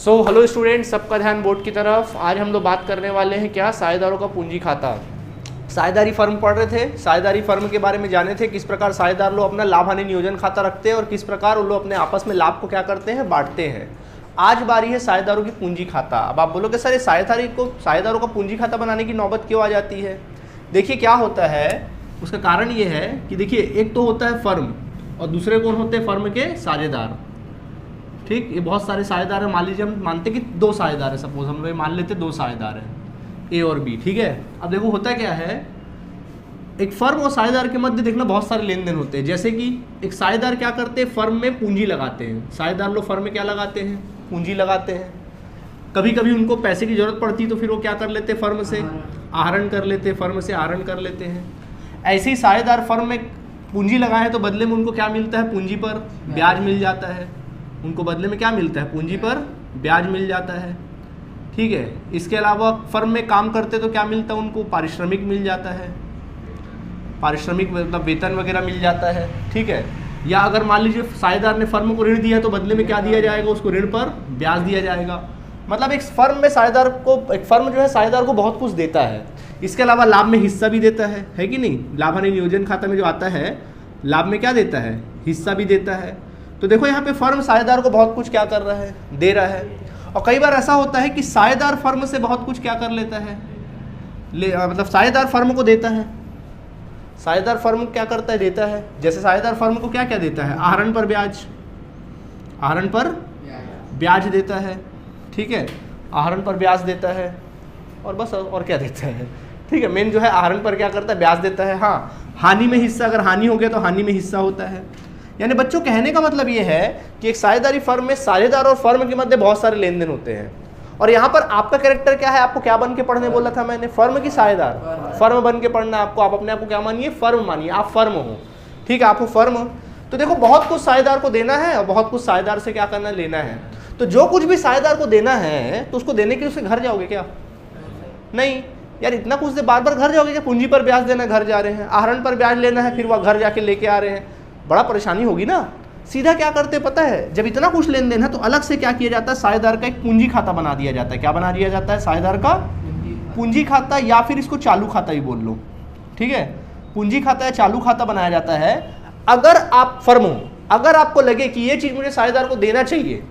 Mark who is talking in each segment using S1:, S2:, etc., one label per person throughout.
S1: Hello students, सबका ध्यान board की तरफ। आज हम लोग बात करने वाले हैं क्या, साझेदारों का पूंजी खाता। साझेदारी फर्म पढ़ रहे थे, साझेदारी फर्म के बारे में जाने थे, किस प्रकार साझेदार लोग अपना लाभ हानि नियोजन खाता रखते हैं और किस प्रकार वो लोग अपने आपस में लाभ को क्या करते हैं, बांटते हैं। आज बारी है साझेदारों की पूंजी खाता। अब आप बोलोगे सर ये साझेदारों का पूंजी खाता बनाने की नौबत क्यों आ जाती है। देखिए क्या होता है, उसका कारण ये है कि देखिए एक तो होता है फर्म और दूसरे कौन होते हैं, फर्म के साझेदार। ठीक, ये बहुत सारे साझेदार हैं। मान लीजिए हम मानते कि 2 साझेदार हैं, सपोज हम लोग मान लेते 2 साझेदार हैं, ए और बी। ठीक है, अब देखो होता क्या है, एक फर्म और साझेदार के मध्य देखना बहुत सारे लेन देन होते हैं। जैसे कि एक साझेदार क्या करते हैं, फर्म में पूंजी लगाते हैं। साझेदार लोग फर्म में क्या लगाते हैं, पूंजी लगाते हैं। कभी कभी उनको पैसे की जरूरत पड़ती है तो फिर वो क्या कर लेते हैं, फर्म से आहरण कर लेते हैं, फर्म से आहरण कर लेते हैं। ऐसे ही साझेदार फर्म में पूंजी लगाए तो बदले में उनको क्या मिलता है, पूंजी पर ब्याज मिल जाता है। उनको बदले में क्या मिलता है, पूंजी पर ब्याज मिल जाता है। ठीक है, इसके अलावा फर्म में काम करते तो क्या मिलता है, उनको पारिश्रमिक मिल जाता है। पारिश्रमिक मतलब वेतन वगैरह मिल जाता है। ठीक है, या अगर मान लीजिए साझेदार ने फर्म को ऋण दिया तो बदले में क्या दिया जाएगा, उसको ऋण पर ब्याज दिया जाएगा। मतलब एक फर्म में साझेदार को, एक फर्म जो है साझेदार को बहुत कुछ देता है। इसके अलावा लाभ में हिस्सा भी देता है कि नहीं। लाभ हानि नियोजन खाता में जो आता है, लाभ में क्या देता है, हिस्सा भी देता है। तो देखो यहाँ पे फर्म साझेदार को बहुत कुछ क्या कर रहा है, दे रहा है। और कई बार ऐसा होता है कि साझेदार फर्म से बहुत कुछ क्या कर लेता है, मतलब साझेदार फर्म को देता है। साझेदार फर्म क्या करता है, देता है। जैसे साझेदार फर्म को क्या क्या देता है, आहरण पर ब्याज, आहरण पर ब्याज देता है। ठीक है, आहरण पर ब्याज देता है और बस, और क्या देता है। ठीक है, मेन जो है आहरण पर क्या करता है, ब्याज देता है। हाँ, हानि में हिस्सा, अगर हानि हो गया तो हानि में हिस्सा होता है। यानी बच्चों कहने का मतलब ये है कि एक साझेदारी फर्म में साझेदार और फर्म के मध्य बहुत सारे लेन देन होते हैं। और यहाँ पर आपका कैरेक्टर क्या है, आपको क्या बन के पढ़ने बोला था मैंने, फर्म की साझेदार, फर्म बन के पढ़ना आपको। आप अपने आप को क्या मानिए, फर्म मानिए, आप फर्म हो। ठीक है, आप हो फर्म। तो देखो बहुत कुछ साझेदार को देना है और बहुत कुछ साझेदार से क्या करना, लेना है। तो जो कुछ भी साझेदार को देना है तो उसको देने के लिए उसके घर जाओगे क्या, नहीं यार, इतना कुछ दे बार बार घर जाओगे क्या। पूंजी पर ब्याज देना, घर जा रहे हैं, आहरण पर ब्याज लेना है, फिर वह घर जाके लेके आ रहे हैं, बड़ा परेशानी होगी ना। सीधा क्या करते पता है, जब इतना कुछ लेन देन है तो अलग से क्या किया जाता है, साझेदार का एक पूंजी खाता बना दिया जाता है। क्या बना दिया जाता है, साझेदार का पूंजी खाता, या फिर इसको चालू खाता भी बोल लो। ठीक है, पूंजी खाता या चालू खाता बनाया जाता है। अगर आप फर्म हो, अगर आपको लगे कि ये चीज मुझे साझेदार को देना चाहिए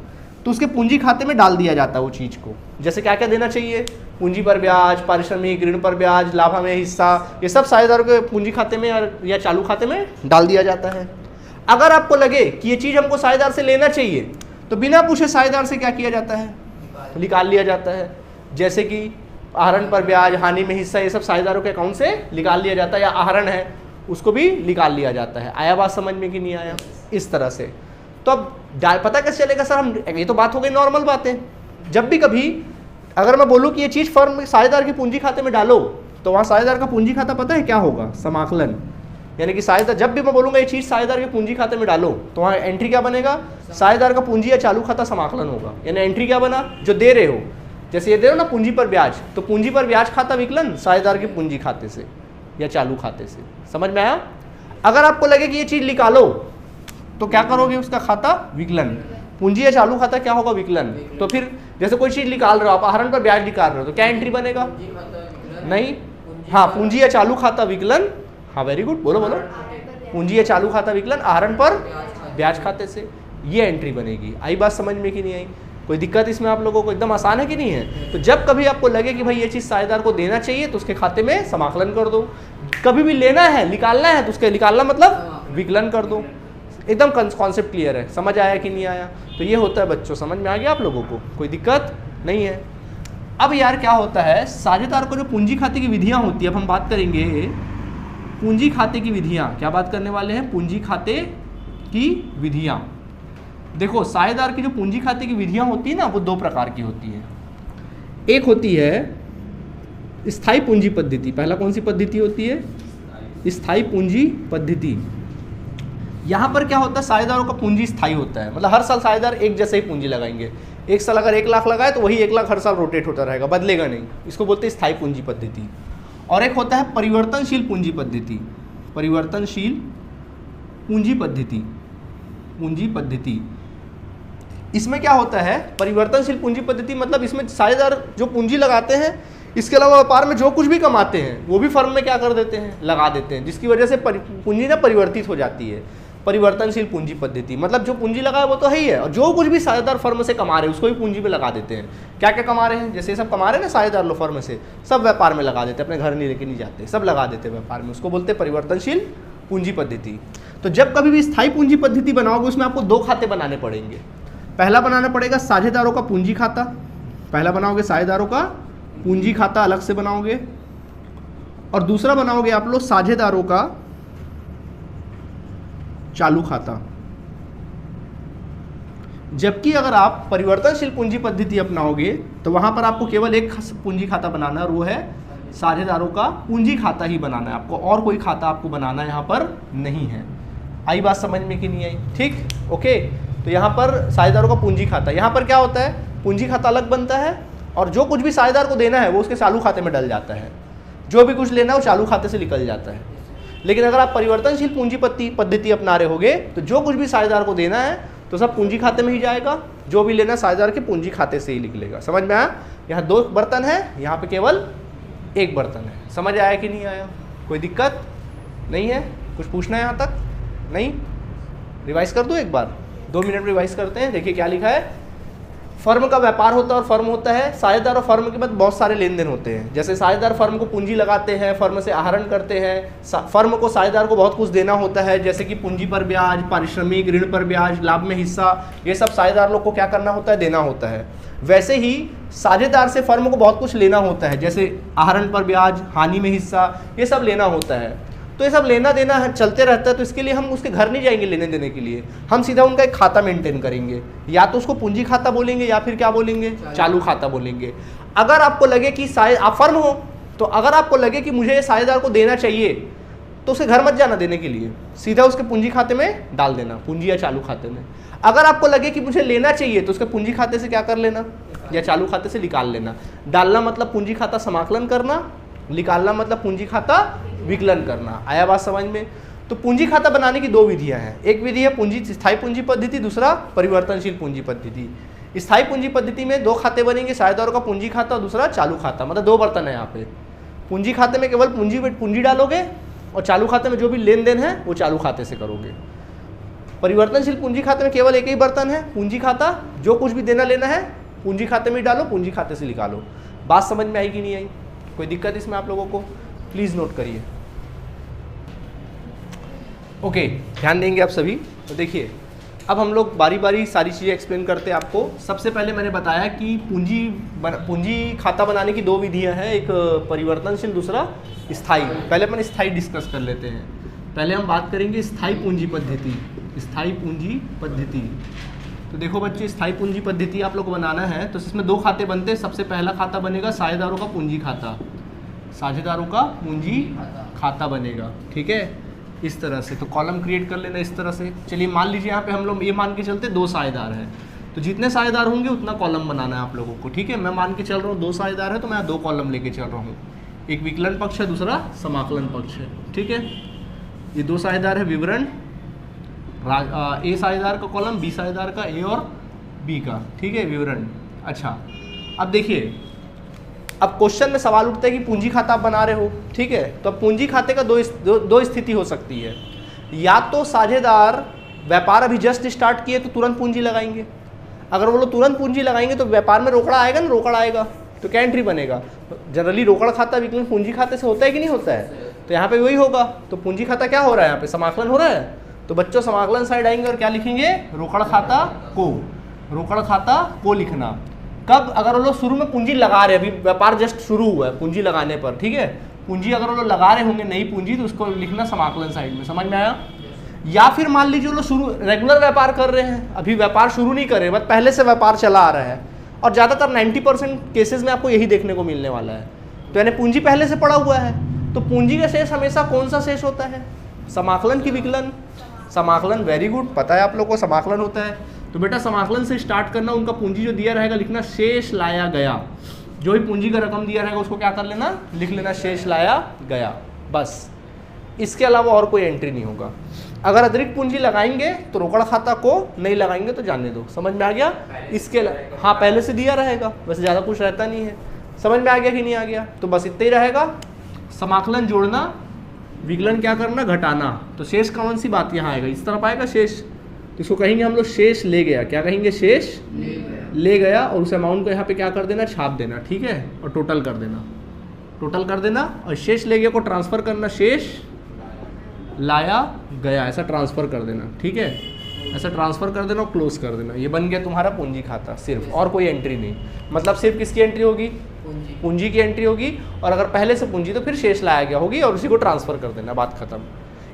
S1: तो उसके पूंजी खाते में डाल दिया जाता है वो चीज को। जैसे क्या क्या देना चाहिए, पूंजी पर ब्याज, पारिश्रमिक, ऋण पर ब्याज, लाभ में हिस्सा, ये सब साझेदार के पूंजी खाते में या चालू खाते में डाल दिया जाता है। अगर आपको लगे कि ये चीज हमको साझेदार से लेना चाहिए तो बिना पूछे साझेदार से क्या किया जाता है, निकाल लिया जाता है। जैसे कि आहरण पर ब्याज, हानि में हिस्सा, ये सब साझेदारों के अकाउंट से निकाल लिया जाता है, या आहरण है उसको भी निकाल लिया जाता है। आया बात समझ में कि नहीं आया, इस तरह से। तो अब पता कैसे चलेगा सर, हम ये तो बात हो गई नॉर्मल बातें। जब भी कभी अगर मैं बोलूँ कि ये चीज़ फर्म साझेदार की पूंजी खाते में डालो तो वहाँ साझेदार का पूंजी खाता पता है क्या होगा, समाकलन। यानी कि साझेदार, जब भी मैं बोलूँगा ये चीज़ साझेदार के पूंजी खाते में डालो तो वहाँ एंट्री क्या बनेगा, साझेदार का पूंजी या चालू खाता समाकलन होगा। यानी एंट्री क्या बना, जो दे रहे हो, जैसे ये दे रहे हो ना पूंजी पर ब्याज, तो पूंजी पर ब्याज खाता विकलन साझेदार के पूंजी खाते से या चालू खाते से। समझ में आया। अगर आपको लगे कि ये चीज़ निकालो तो क्या करोगे, उसका खाता विकलन, पूंजी या चालू खाता क्या होगा, विकलन। तो फिर जैसे कोई चीज़ निकाल रहे हो आप, आहरण पर ब्याज निकाल रहे हो तो क्या एंट्री बनेगा, नहीं, हाँ पूंजी या चालू खाता विकलन। हाँ वेरी गुड, बोलो बोलो, पूंजी या चालू खाता विकलन आहरण पर ब्याज खाते से, ये एंट्री बनेगी। आई बात समझ में कि नहीं आई, कोई दिक्कत इसमें आप लोगों को, एकदम आसान है कि नहीं है। तो जब कभी आपको लगे कि भाई ये चीज़ साझेदार को देना चाहिए तो उसके खाते में समाकलन कर दो। कभी भी लेना है, निकालना है तो उसके निकालना मतलब विकलन कर दो। एकदम कॉन्सेप्ट क्लियर है, समझ आया कि नहीं आया। तो ये होता है बच्चों, समझ में आ गया आप लोगों को, कोई दिक्कत नहीं है। अब यार क्या होता है, साझेदार को जो पूंजी खाते की विधियां होती है, अब हम बात करेंगे पूंजी खाते की विधियां। क्या बात करने वाले हैं, पूंजी खाते की विधियां। देखो साझेदार की जो पूंजी खाते की विधियां होती है ना, वो 2 प्रकार की होती है। एक होती है स्थायी पूंजी पद्धति। पहला कौन सी पद्धति होती है, स्थायी पूंजी पद्धति। यहाँ पर क्या होता है, साझेदारों का पूंजी स्थायी होता है, मतलब हर साल साझेदार एक जैसे ही पूंजी लगाएंगे। एक साल अगर 1 लाख लगाए तो वही 1 लाख हर साल रोटेट होता रहेगा, बदलेगा नहीं। इसको बोलते हैं स्थायी पूंजी पद्धति। और एक होता है परिवर्तनशील पूंजी पद्धति। परिवर्तनशील पूंजी पद्धति, पूंजी पद्धति इसमें क्या होता है, परिवर्तनशील पूंजी पद्धति मतलब इसमें साझेदार जो पूंजी लगाते हैं, इसके अलावा व्यापार में जो कुछ भी कमाते हैं वो भी फर्म में क्या कर देते हैं, लगा देते हैं, जिसकी वजह से पूंजी ना परिवर्तित हो जाती है। परिवर्तनशील पूंजी पद्धति मतलब जो पूंजी लगा है वो तो है ही है, और जो कुछ भी साझेदार फर्म से कमा रहे हैं उसको भी पूंजी में लगा देते हैं। क्या क्या कमा रहे हैं, जैसे सब कमा रहे हैं ना साझेदार लोग फर्म से, सब व्यापार में लगा देते हैं, अपने घर नहीं लेके नहीं जाते, सब लगा देते हैं व्यापार में, उसको बोलते हैं परिवर्तनशील पूंजी पद्धति। तो जब कभी भी स्थायी पूंजी पद्धति बनाओगे उसमें आपको दो खाते बनाने पड़ेंगे। पहला बनाना पड़ेगा साझेदारों का पूंजी खाता, पहला बनाओगे साझेदारों का पूंजी खाता अलग से बनाओगे, और दूसरा बनाओगे आप लोग साझेदारों का चालू खाता। जबकि अगर आप परिवर्तनशील पूंजी पद्धति अपनाओगे तो वहां पर आपको केवल एक पूंजी खाता बनाना है, और वो है साझेदारों का पूंजी खाता ही बनाना है आपको, और कोई खाता आपको बनाना यहाँ पर नहीं है। आई बात समझ में कि नहीं आई? ठीक, ओके। तो यहाँ पर साझेदारों का पूंजी खाता, यहाँ पर क्या होता है, पूंजी खाता अलग बनता है, और जो कुछ भी साझेदार को देना है वो उसके चालू खाते में डल जाता है, जो भी कुछ लेना है वो चालू खाते से निकल जाता है। लेकिन अगर आप परिवर्तनशील पूंजी पद्धति अपना रहे होगे तो जो कुछ भी साझेदार को देना है तो सब पूंजी खाते में ही जाएगा, जो भी लेना साझेदार के पूंजी खाते से ही निकलेगा। समझ में आया? यहाँ दो बर्तन है, यहाँ पे केवल एक बर्तन है। समझ आया कि नहीं आया? कोई दिक्कत नहीं है? कुछ पूछना है यहाँ तक? नहीं? रिवाइज कर दूँ एक बार, 2 मिनट रिवाइज करते हैं। देखिए क्या लिखा है, फर्म का व्यापार होता है और फर्म होता है, साझेदार और फर्म के बाद बहुत सारे लेन देन होते हैं। जैसे साझेदार फर्म को पूंजी लगाते हैं, फर्म से आहरण करते हैं, फर्म को साझेदार को बहुत कुछ देना होता है, जैसे कि पूंजी पर ब्याज, पारिश्रमिक, ऋण पर ब्याज, लाभ में हिस्सा, ये सब साझेदार लोग को क्या करना होता है, देना होता है। वैसे ही साझेदार से फर्म को बहुत कुछ लेना होता है, जैसे आहरण पर ब्याज, हानि में हिस्सा, ये सब लेना होता है। तो ये सब लेना देना चलते रहता है, तो इसके लिए हम उसके घर नहीं जाएंगे लेने देने के लिए, हम सीधा उनका एक खाता मेंटेन करेंगे, या तो उसको पूंजी खाता बोलेंगे या फिर क्या बोलेंगे, चालू खाता बोलेंगे। अगर आपको लगे कि आप फर्म हो, तो अगर आपको लगे कि मुझे साझेदार को देना चाहिए तो उसे घर मत जाना देने के लिए, सीधा उसके पूंजी खाते में डाल देना, पूंजी या चालू खाते में। अगर आपको लगे कि मुझे लेना चाहिए तो उसके पूंजी खाते से क्या कर लेना, या चालू खाते से निकाल लेना। डालना मतलब पूंजी खाता समाकलन करना, निकालना मतलब पूंजी खाता विकलन करना। आया बात समझ में? तो पूंजी खाता बनाने की दो विधियां हैं, एक विधि है स्थायी पूंजी पद्धति, दूसरा परिवर्तनशील पूंजी पद्धति। स्थायी पूंजी पद्धति में दो खाते बनेंगे, साझेदारों का पूंजी खाता और दूसरा चालू खाता, मतलब दो बर्तन है यहाँ पे। पूंजी खाते में केवल पूंजी डालोगे, और चालू खाते में जो भी लेन देन है वो चालू खाते से करोगे। परिवर्तनशील पूंजी खाते में केवल एक ही बर्तन है, पूंजी खाता, जो कुछ भी देना लेना है पूंजी खाते में डालो, पूंजी खाते से निकालो। बात समझ में आई कि नहीं आई? कोई दिक्कत इसमें आप लोगों को? प्लीज नोट करिए। ओके, ध्यान देंगे आप सभी। तो देखिए अब हम लोग बारी बारी सारी चीज़ें एक्सप्लेन करते हैं आपको। सबसे पहले मैंने बताया कि पूंजी खाता बनाने की दो विधियां हैं, एक परिवर्तनशील, दूसरा स्थायी। पहले अपन स्थायी डिस्कस कर लेते हैं। पहले हम बात करेंगे स्थायी पूंजी पद्धति। स्थायी पूंजी पद्धति, तो देखो बच्चे, स्थायी पूंजी पद्धति आप लोग को बनाना है तो इसमें दो खाते बनते हैं। सबसे पहला खाता बनेगा साझेदारों का पूंजी खाता, साझेदारों का पूंजी खाता बनेगा, ठीक है, इस तरह से। तो कॉलम क्रिएट कर लेना इस तरह से। चलिए मान लीजिए यहाँ पे हम लोग ये मान के चलते दो साझेदार हैं, तो जितने साझेदार होंगे उतना कॉलम बनाना है आप लोगों को, ठीक है। मैं मान के चल रहा हूँ दो साझेदार है तो मैं दो कॉलम लेके चल रहा हूँ, एक विकलन पक्ष है, दूसरा समाकलन पक्ष है, ठीक है। ये दो साझेदार है, विवरण, ए साझेदार का कॉलम, बी साझेदार का, ए और बी का, ठीक है, विवरण। अच्छा, अब देखिए, अब क्वेश्चन में सवाल उठता है कि पूंजी खाता आप बना रहे हो, ठीक है। तो अब पूंजी खाते का दो स्थिति हो सकती है, या तो साझेदार व्यापार अभी जस्ट स्टार्ट किए तो तुरंत पूंजी लगाएंगे। अगर वो लोग तुरंत पूंजी लगाएंगे तो व्यापार में रोकड़ा आएगा ना, रोकड़ा आएगा तो क्या एंट्री बनेगा। जनरली रोकड़ खाता विकलन पूंजी खाते से होता है कि नहीं होता है, तो यहाँ पे वही होगा। तो पूंजी खाता क्या हो रहा है, यहाँ पे समाकलन हो रहा है। तो बच्चों समाकलन साइड आएंगे और क्या लिखेंगे, रोकड़ खाता को, रोकड़ खाता को लिखना। कब, अगर वो लोग शुरू में पूंजी लगा रहे, अभी व्यापार जस्ट शुरू हुआ है पूंजी लगाने पर, ठीक है। पूंजी अगर वो लोग लगा रहे होंगे नई पूंजी तो उसको लिखना समाकलन साइड में, समझ में आया। या फिर मान लीजिए वो लोग शुरू रेगुलर व्यापार कर रहे हैं, अभी व्यापार शुरू नहीं कर रहे, बस पहले से व्यापार चला आ रहा है, और ज़्यादातर 90% केसेस में आपको यही देखने को मिलने वाला है। तो यानी पूंजी पहले से पड़ा हुआ है, तो पूंजी का शेष हमेशा कौन सा शेष होता है, समाकलन की विकलन। समाकलन, वेरी गुड, पता है आप लोग को समाकलन होता है। तो बेटा समाकलन से स्टार्ट करना, उनका पूंजी जो दिया रहेगा लिखना शेष लाया गया, जो भी पूंजी का रकम दिया रहेगा उसको क्या कर लेना, लिख लेना शेष लाया गया, बस। इसके अलावा और कोई एंट्री नहीं होगा। अगर अतिरिक्त पूंजी लगाएंगे तो रोकड़ खाता को, नहीं लगाएंगे तो जाने दो। समझ में आ गया? इसके हाँ पहले से दिया रहेगा, वैसे ज़्यादा कुछ रहता नहीं है। समझ में आ गया कि नहीं आ गया? तो बस इतना ही रहेगा, समाकलन जोड़ना, विकलन क्या करना, घटाना। तो शेष कौन सी बात यहाँ आएगा, इस तरफ आएगा शेष, तो इसको कहेंगे हम लोग शेष ले गया। क्या कहेंगे? शेष ले गया। और उस अमाउंट को यहाँ पे क्या कर देना, छाप देना, ठीक है, और टोटल कर देना, टोटल कर देना। और शेष ले गया को ट्रांसफर करना, शेष लाया गया, ऐसा ट्रांसफर कर देना, ठीक है, ऐसा ट्रांसफर कर देना और क्लोज कर देना। ये बन गया तुम्हारा पूंजी खाता सिर्फ, और कोई एंट्री नहीं। मतलब सिर्फ किसकी एंट्री होगी, पूंजी की एंट्री होगी। और अगर पहले से पूंजी तो फिर शेष लाया गया होगी और उसी को ट्रांसफर कर देना, बात खत्म।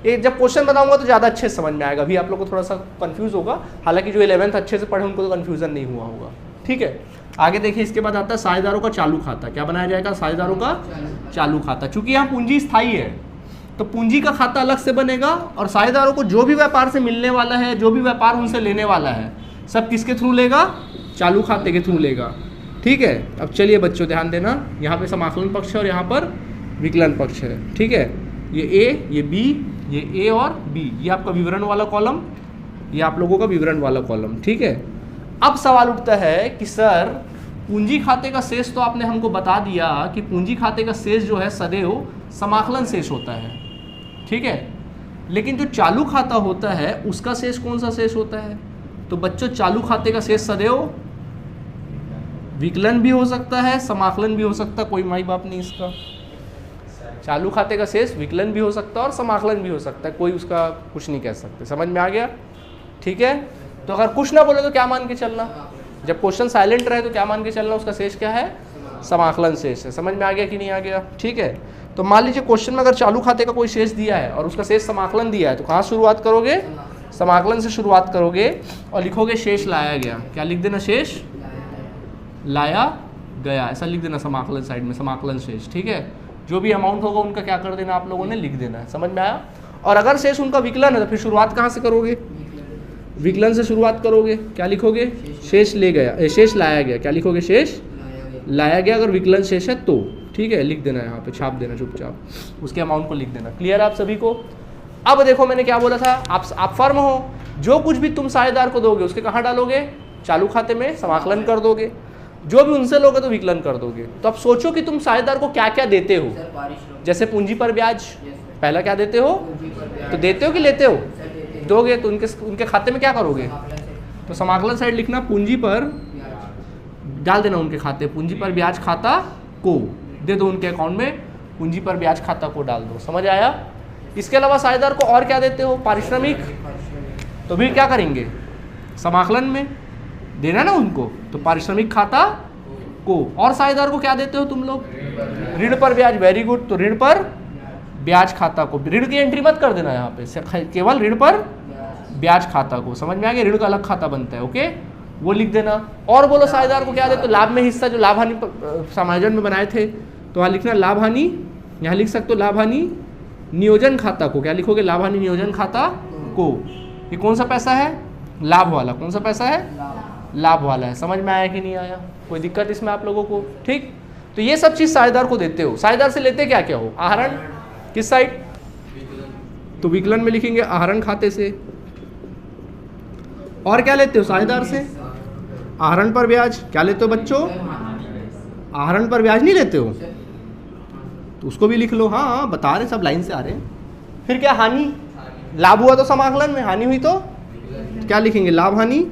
S1: ये जब क्वेश्चन बताऊंगा तो ज़्यादा अच्छे से समझ में आएगा। अभी आप लोग को थोड़ा सा कंफ्यूज होगा, हालांकि जो 11th अच्छे से पढ़े उनको तो कंफ्यूजन नहीं हुआ होगा, ठीक है। आगे देखिए, इसके बाद आता है साझेदारों का चालू खाता। क्या बनाया जाएगा? साझेदारों का चालू खाता। चूंकि यहाँ पूंजी स्थायी है तो पूंजी का खाता अलग से बनेगा, और साझेदारों को जो भी व्यापार से मिलने वाला है, जो भी व्यापार उनसे लेने वाला है, सब किसके थ्रू लेगा? चालू खाते के थ्रू लेगा, ठीक है। अब चलिए बच्चों ध्यान देना, यहाँ पे समाकलन पक्ष है और यहाँ पर विकलन पक्ष है, ठीक है। ये ए, ये बी, ये ए और बी, ये आपका विवरण वाला कॉलम, ये आप लोगों का विवरण वाला कॉलम, ठीक है। अब सवाल उठता है कि सर पूंजी खाते का शेष तो आपने हमको बता दिया कि पूंजी खाते का शेष जो है सदैव समाकलन शेष होता है, ठीक है, लेकिन जो चालू खाता होता है उसका शेष कौन सा शेष होता है? तो बच्चों चालू खाते का शेष सदैव विकलन भी हो सकता है, समाकलन भी हो सकता है, कोई माई बाप नहीं इसका। चालू खाते का शेष विकलन भी हो सकता है और समाकलन भी हो सकता है, कोई उसका कुछ नहीं कह सकते। समझ में आ गया? ठीक है। तो अगर कुछ ना बोले तो क्या मान के चलना, जब क्वेश्चन साइलेंट रहे तो क्या मान के चलना, उसका शेष क्या है? समाकलन शेष है। समझ में आ गया कि नहीं आ गया? ठीक है। तो मान लीजिए क्वेश्चन में अगर चालू खाते का कोई शेष दिया है और उसका शेष समाकलन दिया है, तो कहाँ शुरुआत करोगे? समाकलन से शुरुआत करोगे और लिखोगे शेष लाया गया। क्या लिख देना? शेष लाया गया, ऐसा लिख देना समाकलन साइड में, समाकलन शेष, ठीक है। जो भी अमाउंट होगा उनका क्या कर देना, आप लोगों ने लिख देना है। समझ में आया? और अगर शेष उनका विकलन है तो फिर शुरुआत कहाँ से करोगे? विकलन से शुरुआत करोगे। क्या लिखोगे? शेष ले गया, शेष लाया गया। क्या लिखोगे? शेष लाया गया। अगर विकलन शेष है तो, ठीक है, लिख देना यहाँ पे, छाप देना चुपचाप, उसके अमाउंट को लिख देना। क्लियर आप सभी को? अब देखो मैंने क्या बोला था, आप फर्म हो, जो कुछ भी तुम साझेदार को दोगे उसके कहाँ डालोगे? चालू खाते में, समाकलन कर दोगे। जो भी उनसे लोगे तो विकलन कर दोगे। तो अब सोचो कि तुम साझेदार को क्या क्या देते हो। जैसे पूंजी पर ब्याज, पहला क्या देते हो? तो देते हो कि लेते हो? दोगे तो उनके खाते में क्या करोगे? तो समाकलन साइड लिखना, पूंजी पर डाल देना उनके खाते, पूंजी पर ब्याज खाता को दे दो उनके अकाउंट में, पूंजी पर ब्याज खाता को डाल दो। समझ आया? इसके अलावा साझेदार को और क्या देते हो? पारिश्रमिक। तो भी क्या करेंगे? समाकलन में देना ना उनको, तो पारिश्रमिक खाता को। और साझेदार को क्या देते हो तुम लोग? ऋण पर ब्याज। Very good. तो ऋण पर ब्याज खाता को, ऋण की एंट्री मत कर देना यहाँ पे, केवल ऋण पर ब्याज खाता को। समझ में आ गया? ऋण का अलग खाता बनता है, ओके, वो लिख देना। और बोलो साझेदार को क्या देते हो? लाभ में हिस्सा, जो लाभ हानि समायोजन में बनाए थे, तो वहाँ लिखना लाभ हानि, यहाँ लिख सकते हो लाभ हानि नियोजन खाता को। क्या लिखोगे? लाभ हानि नियोजन खाता को। ये कौन सा पैसा है? लाभ वाला। कौन सा पैसा है? लाभ वाला है। समझ में आया कि नहीं आया? कोई दिक्कत इसमें आप लोगों को? ठीक। तो ये सब चीज साझेदार को देते हो। साझेदार से लेते क्या क्या हो? आहरण किस साइड? तो विकलन में लिखेंगे आहरण खाते से। और क्या लेते हो साझेदार से? आहरण पर ब्याज। क्या लेते हो बच्चों? आहरण पर ब्याज नहीं लेते हो? तो उसको भी लिख लो। हाँ बता रहे, सब लाइन से आ रहे हैं। फिर क्या? हानि। लाभ हुआ तो समाकलन में, हानि हुई तो क्या लिखेंगे? लाभ हानि।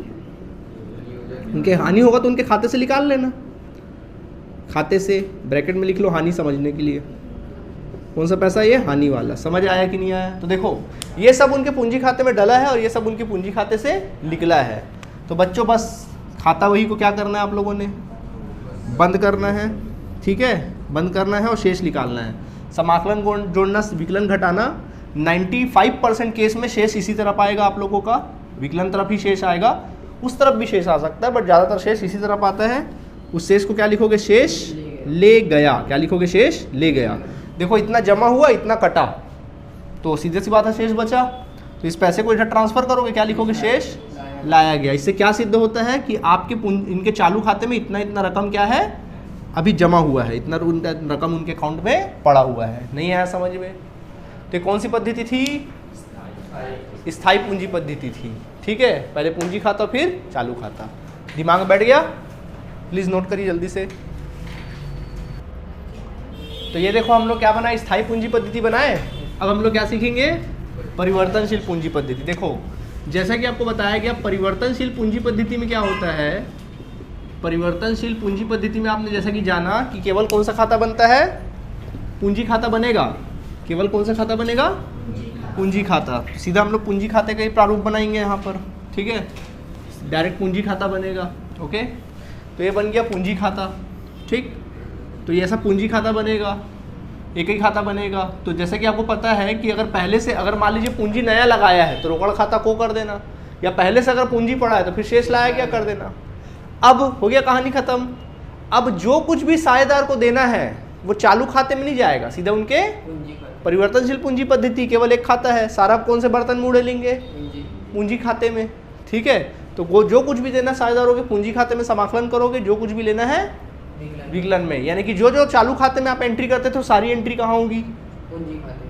S1: उनके हानि होगा तो उनके खाते से निकाल लेना, खाते से ब्रैकेट में लिख लो हानि समझने के लिए। कौन सा पैसा? ये हानि वाला। समझ आया कि नहीं आया? तो देखो ये सब उनके पूंजी खाते में डला है और ये सब उनके पूंजी खाते से निकला है। तो बच्चों बस खाता वही को क्या करना है आप लोगों ने? बंद करना है, ठीक है, बंद करना है और शेष निकालना है। समाकलन जोड़ना, विकलन घटाना। 95% केस में शेष इसी तरफ आएगा आप लोगों का, विकलन तरफ ही शेष आएगा, उस तरफ भी शेष आ सकता है, बट ज़्यादातर शेष इसी तरफ आता है। उस शेष को क्या लिखोगे? शेष ले गया। क्या लिखोगे? शेष ले गया। देखो इतना जमा हुआ, इतना कटा, तो सीधे सी बात है शेष बचा। तो इस पैसे को इधर ट्रांसफर करोगे, क्या लिखोगे? शेष लाया गया। इससे क्या सिद्ध होता है कि आपके इनके चालू खाते में इतना इतना रकम क्या है? अभी जमा हुआ है, इतना रकम उनके अकाउंट में पड़ा हुआ है। नहीं आया समझ में? तो कौन सी पद्धति थी? स्थायी पूंजी पद्धति थी। ठीक है, पहले पूंजी खाता फिर चालू खाता। दिमाग में बैठ गया? प्लीज नोट करिए जल्दी से। तो ये देखो हम लोग क्या बनाए, स्थायी पूंजी पद्धति बनाए। अब हम लोग क्या सीखेंगे? परिवर्तनशील पूंजी पद्धति। देखो जैसा कि आपको बताया गया, परिवर्तनशील पूंजी पद्धति में क्या होता है, परिवर्तनशील पूंजी पद्धति में आपने जैसा कि जाना कि केवल कौन सा खाता बनता है? पूंजी खाता बनेगा। केवल कौन सा खाता बनेगा? पूंजी खाता। सीधा हम लोग पूंजी खाते का ही प्रारूप बनाएंगे यहाँ पर। ठीक है, डायरेक्ट पूंजी खाता बनेगा। ओके, तो ये बन गया पूंजी खाता। ठीक, तो ये ऐसा पूंजी खाता बनेगा, एक ही खाता बनेगा। तो जैसे कि आपको पता है कि अगर पहले से, अगर मान लीजिए पूंजी नया लगाया है तो रोकड़ खाता को कर देना, या पहले से अगर पूंजी पड़ा है तो फिर शेष लाया क्या कर देना। अब हो गया कहानी खत्म। अब जो कुछ भी साझेदार को देना है वो चालू खाते में नहीं जाएगा, सीधा उनके परिवर्तनशील पूंजी पद्धति, केवल एक खाता है, सारा कौन से बर्तन में उड़ेलेंगे? पूंजी खाते में। ठीक है, तो वो जो कुछ भी देना साझेदारों के पूंजी खाते में समाकलन करोगे, जो कुछ भी लेना है विकलन में। यानी कि जो जो चालू खाते में आप एंट्री करते थे सारी एंट्री कहाँ होगी?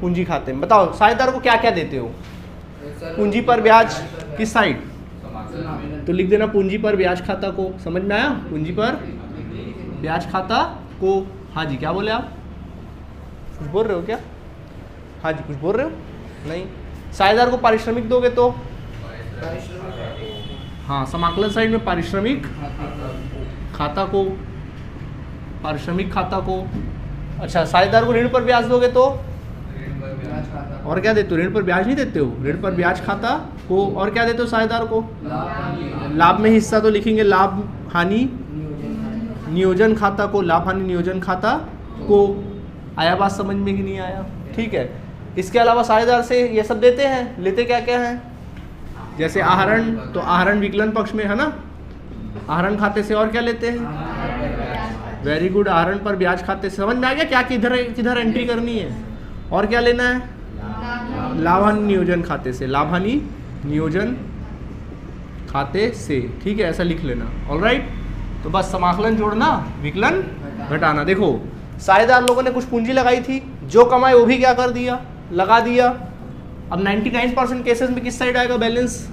S1: पूंजी खाते में। बताओ साझेदार को क्या क्या देते हो? पूंजी पर ब्याज किस साइड? तो लिख देना पूंजी पर ब्याज खाता को। समझ में आया? पूंजी पर ब्याज खाता को। हाँ जी, क्या बोले आप? कुछ बोल रहे हो क्या? हाँ जी, कुछ बोल रहे हो? नहीं। साझेदार को पारिश्रमिक दोगे तो? हाँ, समाकलन साइड में पारिश्रमिक खाता को, पारिश्रमिक खाता को। अच्छा, साझेदार को ऋण पर ब्याज दोगे तो? और क्या देते हो? ऋण पर ब्याज नहीं देते हो, ऋण पर ब्याज खाता को। और क्या देते हो साझेदार को? लाभ में हिस्सा तो लिखेंगे लाभ हानि नियोजन खाता को, लाभ हानि नियोजन खाता को। आया बात समझ में कि नहीं आया? ठीक है, इसके अलावा साझेदार से ये सब देते हैं, लेते क्या क्या हैं? जैसे आहरण, तो आहरण विकलन पक्ष में है ना, आहरण खाते से। और क्या लेते हैं? वेरी गुड, आहरण पर ब्याज खाते से। समझ में आ गया क्या किधर किधर एंट्री करनी है? और क्या लेना है? लाभ हानि नियोजन खाते से, लाभ हानि नियोजन खाते से। ठीक है, ऐसा लिख लेना। ऑलराइट, तो बस समाकलन जोड़ना, विकलन घटाना। देखो साझेदार लोगों ने कुछ पूंजी लगाई थी, जो कमाए वो भी क्या कर दिया? लगा दिया। अब 99% केसेस में किस साइड आएगा बैलेंस?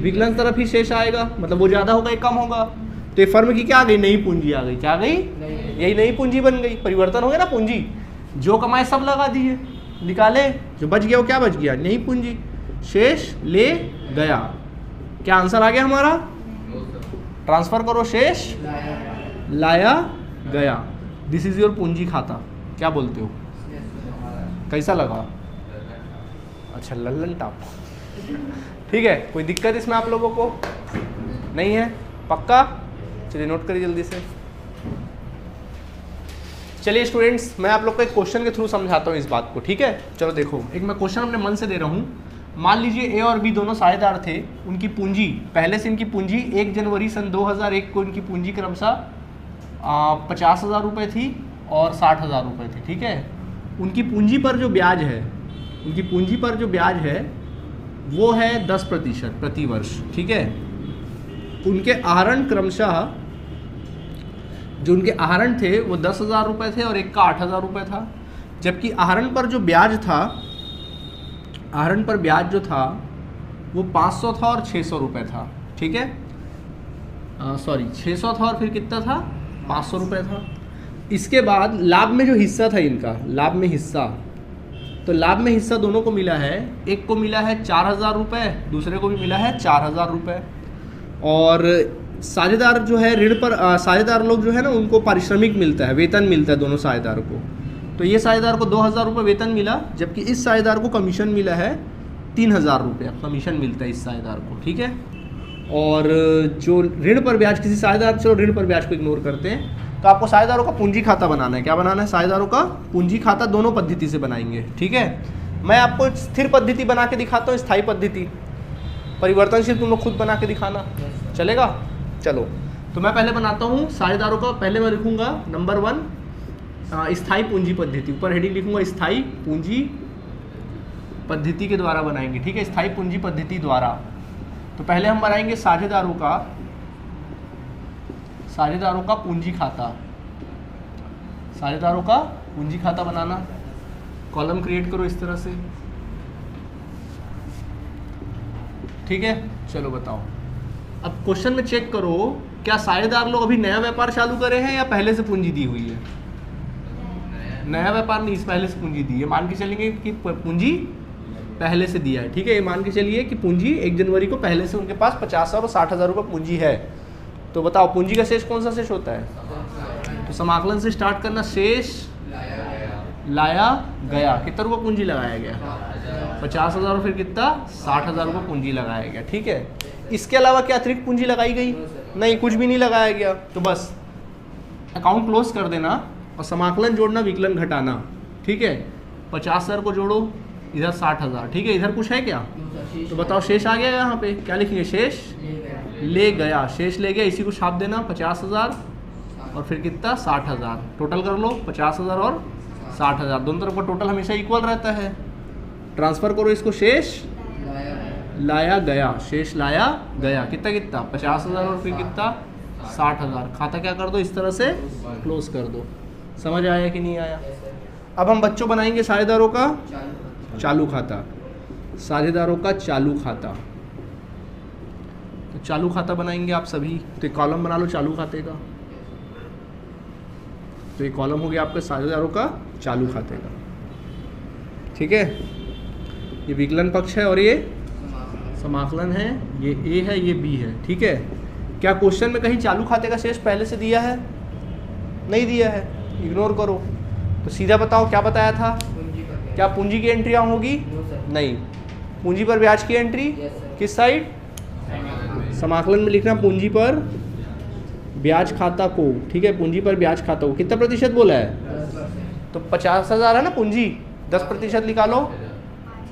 S1: विकलन तरफ ही शेष आएगा, मतलब वो ज़्यादा होगा या कम होगा। तो ये फर्म की क्या आ गई? नई पूंजी आ गई। क्या आ गई? यही नई पूंजी बन गई। परिवर्तन हो गया ना पूंजी, जो कमाए सब लगा दिए, निकाले, जो बच गया वो क्या बच गया? नई पूंजी। शेष ले गया। क्या आंसर आ गया हमारा? ट्रांसफर करो, शेष लाया गया। दिस इज योर पूंजी खाता। क्या बोलते हो? कैसा लगा? अच्छा, लल्लन टाप। ठीक है, कोई दिक्कत इसमें आप लोगों को नहीं है? पक्का? चलिए नोट करिए जल्दी से। चलिए स्टूडेंट्स, मैं आप लोग को एक क्वेश्चन के थ्रू समझाता हूँ इस बात को। ठीक है, चलो देखो, एक मैं क्वेश्चन अपने मन से दे रहा हूँ। मान लीजिए ए और बी दोनों साझेदार थे, उनकी पूंजी, पहले से इनकी पूंजी 1 जनवरी सन 2001 को इनकी पूंजी क्रमशः 50,000 रुपये थी और 60,000 रुपये थी। ठीक है, उनकी पूंजी पर जो ब्याज है, उनकी पूंजी पर जो ब्याज है वो है 10% प्रति वर्ष। ठीक है, उनके आहरण क्रमशः, जो उनके आहरण थे वो 10,000 रुपये थे और एक का 8,000 रुपये था। जबकि आहरण पर जो ब्याज था, आहरण पर ब्याज जो था वो 500 था और 600 रुपये था। ठीक है, सॉरी 600 था और फिर कितना था? 500 रुपये था। इसके बाद लाभ में जो हिस्सा था इनका, लाभ में हिस्सा, तो लाभ में हिस्सा दोनों को मिला है। एक को मिला है 4,000 रुपये, दूसरे को भी मिला है 4,000 रुपये। और साझेदार जो है ऋण पर, साझेदार लोग जो है ना, उनको पारिश्रमिक मिलता है, वेतन मिलता है दोनों साझेदार को। तो ये साझेदार को 2,000 रुपये वेतन मिला, जबकि इस साझेदार को कमीशन मिला है 3,000 रुपये कमीशन मिलता है इस साझेदार को। ठीक है, और जो ऋण पर ब्याज किसी साझेदार, चलो ऋण पर ब्याज को इग्नोर करते हैं, तो आपको साझेदारों का पूंजी खाता बनाना है। क्या बनाना है? साझेदारों का पूंजी खाता। दोनों पद्धति से बनाएंगे। ठीक है, मैं आपको स्थिर पद्धति बना के दिखाता हूँ, स्थायी पद्धति। परिवर्तनशील तुम लोग खुद बना के दिखाना, चलेगा? चलो, तो मैं पहले बनाता हूँ साझेदारों का। पहले मैं लिखूंगा नंबर 1 स्थायी पूंजी पद्धति, ऊपर हेडिंग लिखूंगा स्थायी पूंजी पद्धति के द्वारा बनाएंगे। ठीक है, स्थायी पूंजी पद्धति द्वारा। तो पहले हम बनाएंगे साझेदारों का पूंजी खाता। साझेदारों का पूंजी खाता बनाना कॉलम क्रिएट करो इस तरह से, ठीक है। चलो बताओ, अब क्वेश्चन में चेक करो क्या साझेदार लोग अभी नया व्यापार चालू करे हैं या पहले से पूंजी दी हुई है? नया व्यापार नहीं, इस पहले से पूंजी दी है। मान के चलेंगे कि पूंजी पहले से दिया है, ठीक है। ये मान के चलिए कि पूंजी 1 जनवरी को पहले से उनके पास 50,000 और 60,000 रुपये पूंजी है। तो बताओ पूंजी का शेष कौन सा शेष होता है? तो समाकलन से स्टार्ट करना, शेष लाया गया, कितना रुपये पूंजी लगाया गया? 50,000 और फिर कितना? 60,000 रुपये पूंजी लगाया गया, ठीक है। इसके अलावा क्या अतिरिक्त पूंजी लगाई गई? नहीं, कुछ भी नहीं लगाया गया। तो बस अकाउंट क्लोज कर देना और समाकलन जोड़ना, विकलन घटाना, ठीक है। 50,000 को जोड़ो, इधर 60,000, ठीक है। इधर कुछ है क्या? तो बताओ शेष आ गया यहाँ पे, क्या लिखेंगे? शेष ले गया, शेष ले गया, इसी को छाप देना 50,000 और फिर कितना? 60,000। टोटल कर लो 50,000 और 60,000, दोनों तरफ का टोटल हमेशा इक्वल रहता है। ट्रांसफर करो इसको, शेष लाया गया, शेष लाया गया, कितना कितना? 50,000 और फिर कितना? 60,000। खाता क्या कर दो, इस तरह से क्लोज कर दो। समझ आया कि नहीं आया? अब हम बच्चों बनाएंगे साझेदारों का चालू खाता, साझेदारों का चालू खाता। तो चालू खाता बनाएंगे आप सभी, तो कॉलम बना लो चालू खाते का। तो ये कॉलम हो गया आपके साझेदारों का चालू खाते का, ठीक है। ये विकलन पक्ष है और ये समाकलन है, ये ए है, ये बी है, ठीक है। क्या क्वेश्चन में कहीं चालू खाते का शेष पहले से दिया है? नहीं दिया है, इग्नोर करो। तो सीधा बताओ क्या बताया था? क्या पूंजी की एंट्री यहाँ होगी? नहीं। पूंजी पर ब्याज की एंट्री किस साइड? समाकलन में लिखना पूंजी पर ब्याज खाता को, ठीक है। पूंजी पर ब्याज खाता को कितना प्रतिशत बोला है? तो 50,000 है ना पूंजी, 10% निकालो,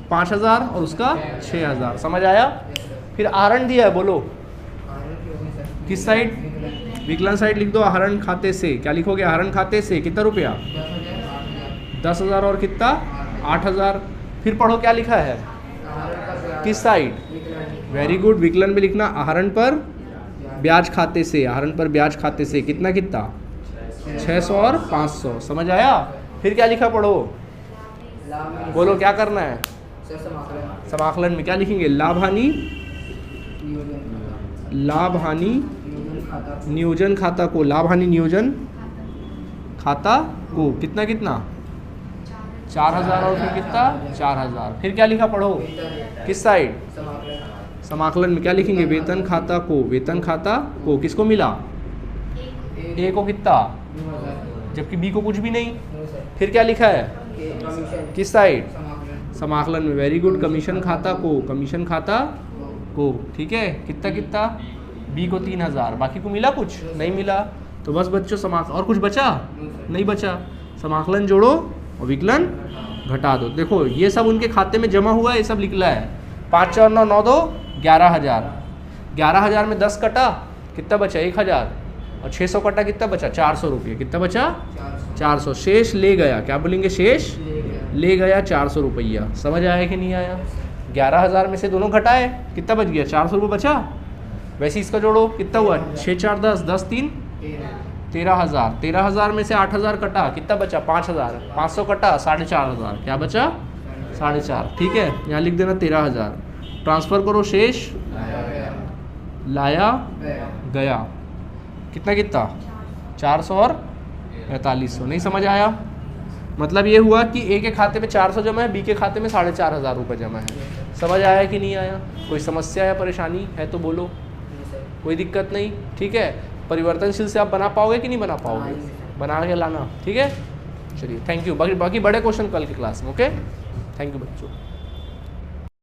S1: 5,000 और उसका 6,000। समझ आया? फिर आहरण दिया है, बोलो किस साइड? विकलन साइड लिख दो। आहरण खाते से क्या लिखोगे? आहरण खाते से कितना रुपया? 10,000 और कितना? 8,000। फिर पढ़ो क्या लिखा है, किस साइड? वेरी गुड, विकलन में लिखना आहरण पर ब्याज खाते से, आहरण पर ब्याज खाते से कितना कितना? 600 और 500। समझ आया? फिर क्या लिखा पढ़ो, बोलो क्या करना है? समाकलन में क्या लिखेंगे? लाभ हानि, लाभ हानि नियोजन खाता को, लाभ हानि नियोजन खाता को कितना कितना? 4,000 और फिर कितना? 4,000। फिर क्या लिखा पढ़ो, किस साइड? समाकलन में क्या लिखेंगे? वेतन खाता को, वेतन खाता को किसको मिला? ए को कितना? जबकि बी को कुछ भी नहीं। फिर क्या लिखा है? किस साइड? समाकलन में, वेरी गुड, कमीशन खाता को, कमीशन खाता को, ठीक है। कितना कितना? बी को 3,000, बाकी को मिला कुछ? नहीं मिला। तो बस बच्चों और कुछ बचा? नहीं बचा। समाकलन जोड़ो और विकलन घटा दो। देखो ये सब उनके खाते में जमा हुआ है, ये सब निकला है। 5 और 9 9 2 11,000। 11,000 में 10 कटा, कितना बचा? 1,000 और 600 कटा, कितना बचा? 400 रुपये। कितना बचा? 400। शेष ले गया, क्या बोलेंगे? शेष ले गया 400 रुपया। समझ आया कि नहीं आया? 11,000 में से दोनों घटाए, कितना बच गया? 400 रुपये बचा। वैसे इसका जोड़ो, कितना हुआ? 6 4 10, 10 3 13,000। 13,000 में से 8,000 कटा, कितना बचा? 5,000। 500 कटा, 4,500। क्या बचा? 4,500, ठीक है। यहाँ लिख देना 13,000। ट्रांसफर करो, शेष लाया गया, कितना कितना? 400 और 4500। नहीं समझ आया? मतलब ये हुआ कि ए के खाते में 400 जमा है, बी के खाते में 4,500 रुपये जमा है। समझ आया कि नहीं आया? कोई समस्या या परेशानी है तो बोलो, कोई दिक्कत नहीं, ठीक है। परिवर्तनशील से आप बना पाओगे कि नहीं बना पाओगे? बना के लाना, ठीक है। चलिए, थैंक यू। बाकी बड़े क्वेश्चन कल की क्लास में, ओके। थैंक यू बच्चों।